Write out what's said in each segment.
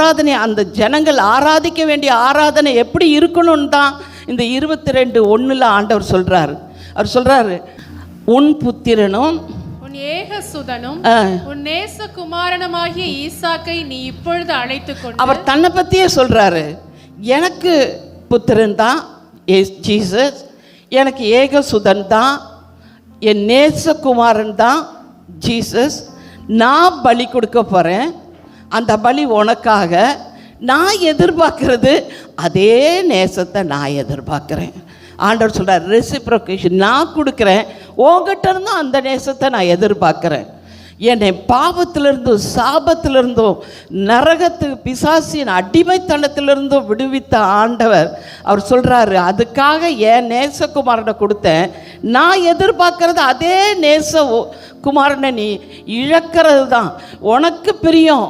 ஆராதனை, அந்த ஜனங்கள் ஆராதிக்க வேண்டிய ஆராதனை எப்படி இருக்கணும்னு தான் இந்த 22:1 ஆண்டவர் சொல்கிறார். அவர் சொல்கிறாரு, உன் புத்திரனும் உன் ஏகசுதனும் உன் நேசகுமாரனுமாகிய ஈசாக்கை நீ இப்பொழுது அழைத்துக்கொண்டு. அவர் தன்னை பற்றியே சொல்கிறாரு, எனக்கு புத்திரன் தான் ஜீசஸ், எனக்கு ஏகசுதன் தான், என் நேசகுமாரன் தான் ஜீசஸ். நான் பலி கொடுக்க போகிறேன், அந்த பலி உனக்காக. நான் எதிர்பார்க்கறது அதே நேசத்தை நான் எதிர்பார்க்குறேன். ஆண்டவர் சொல்கிறார், ரெசிப்ரோகேஷன், நான் கொடுக்குறேன், உங்ககிட்ட இருந்தும் அந்த நேசத்தை நான் எதிர்பார்க்குறேன். என்னை பாவத்திலிருந்தும் சாபத்திலிருந்தும் நரகத்து பிசாசின் அடிமைத்தனத்திலிருந்தும் விடுவித்த ஆண்டவர் அவர் சொல்கிறாரு, அதுக்காக என் நேசகுமாரனை கொடுத்தேன். நான் எதிர்பார்க்கறது அதே குமாரனை நீ இழக்கிறது தான். உனக்கு பிரியம்,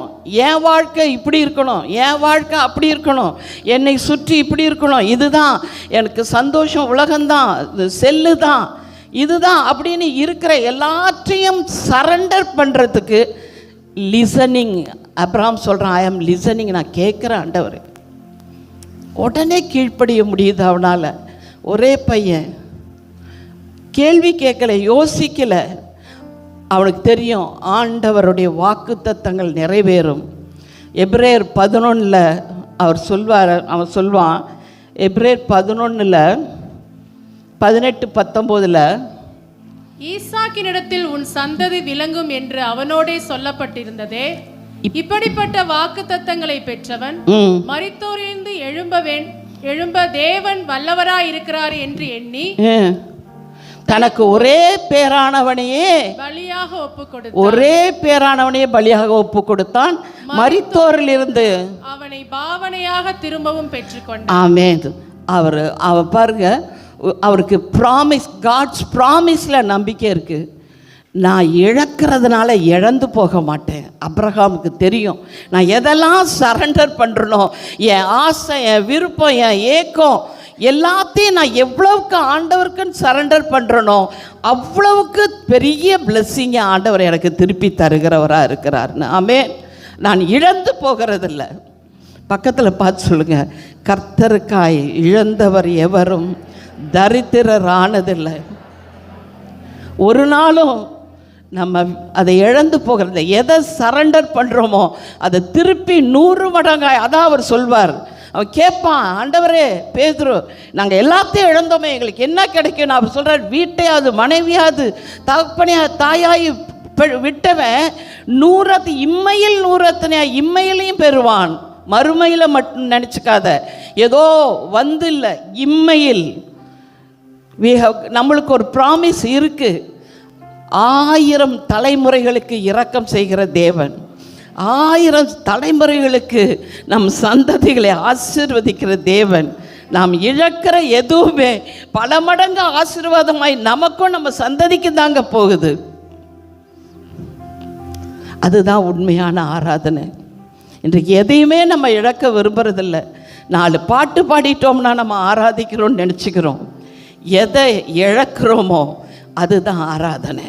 என் வாழ்க்கை இப்படி இருக்கணும், என் வாழ்க்கை அப்படி இருக்கணும், என்னை சுற்றி இப்படி இருக்கணும், இதுதான் எனக்கு சந்தோஷம், உலகம்தான், செல்லு தான், இதுதான் அப்படின்னு இருக்கிற எல்லாத்தையும் சரண்டர் பண்ணுறதுக்கு லிசனிங். அப்ரஹாம் சொல்கிறான், ஐ ஆம் லிசனிங், நான் கேட்குறேன் ஆண்டவர். உடனே கீழ்ப்படிய முடியுது அவனால். ஒரே பையன், கேள்வி கேட்கல, யோசிக்கலை. அவனுக்கு தெரியும் ஆண்டவருடைய வாக்குத்தத்தங்கள் நிறைவேறும். எபிரேயர் 11 அவர் அவன் சொல்வான், எபிரேயர் 11 18-19 ஈசாக்கினிடத்தில் உன் சந்ததி விளங்கும் என்று அவனோடே சொல்லப்பட்டிருந்ததே, இப்படிப்பட்ட வாக்குத்தத்தங்களை பெற்றவன் மரித்தோரிலிருந்து எழும்ப தேவன் வல்லவராயிருக்கிறார் என்று எண்ணி தனக்கு ஒரே பேரானவனையே பலியாக ஒப்பு கொடுத்தான். மரித்தோரிலிருந்து அவனை பாவனையாக திரும்பவும் பெற்றுக்கொண்டான். ஆமென். அவர் பாருங்க, அவருக்கு ப்ராமிஸ், காட்ஸ் ப்ராமிஸில் நம்பிக்கை இருக்குது. நான் இழக்கிறதுனால இழந்து போக மாட்டேன். அப்ரஹாமுக்கு தெரியும், நான் எதெல்லாம் சரண்டர் பண்ணுறனோ, என் ஆசை, என் விருப்பம், என் ஏக்கம் எல்லாத்தையும் நான் எவ்வளவுக்கு ஆண்டவருக்குன்னு சரண்டர் பண்ணுறனோ அவ்வளவுக்கு பெரிய பிளெஸ்ஸிங்கை ஆண்டவர் எனக்கு திருப்பி தருகிறவராக இருக்கிறார்னு. ஆமென். நான் இழந்து போகிறதில்ல. பக்கத்தில் பார்த்து சொல்லுங்கள், கர்த்தருக்காய் இழந்தவர் எவரும் தரித்திரர் ஆனதில்லை. ஒரு நாளும் நம்ம அதை இழந்து போகிறது, எதை சரண்டர் பண்ணுறோமோ அதை திருப்பி 100 மடங்காய். அதான் அவர் சொல்வார். அவன் கேட்பான், ஆண்டவரே, பேதுரு, நாங்கள் எல்லாத்தையும் இழந்தோமே, எங்களுக்கு என்ன கிடைக்கும்? அவர் சொல்கிறார், வீட்டையாவது மனைவியாது தகப்பனையாது தாயாய் விட்டவன் 100 இம்மையில் 100 இம்மையிலையும் பெறுவான். மறுமையில் மட்டும் நினச்சிக்காத, ஏதோ வந்து இல்லை, இம்மையில் நம்மளுக்கு ஒரு ப்ராமிஸ் இருக்குது. 1000 தலைமுறைகளுக்கு இரக்கம் செய்கிற தேவன், 1000 தலைமுறைகளுக்கு நம் சந்ததிகளை ஆசீர்வதிக்கிற தேவன். நாம் இழக்கிற எதுவுமே பல மடங்கு ஆசீர்வாதமாய் நமக்கும் நம்ம சந்ததிக்கு தாங்க போகுது. அதுதான் உண்மையான ஆராதனை. இன்றைக்கு எதையுமே நம்ம இழக்க விரும்புறதில்லை. 4 பாட்டு பாடிட்டோம்னா நம்ம ஆராதிக்கிறோம்னு நினச்சிக்கிறோம். எதை இழக்கிறோமோ அதுதான் ஆராதனை.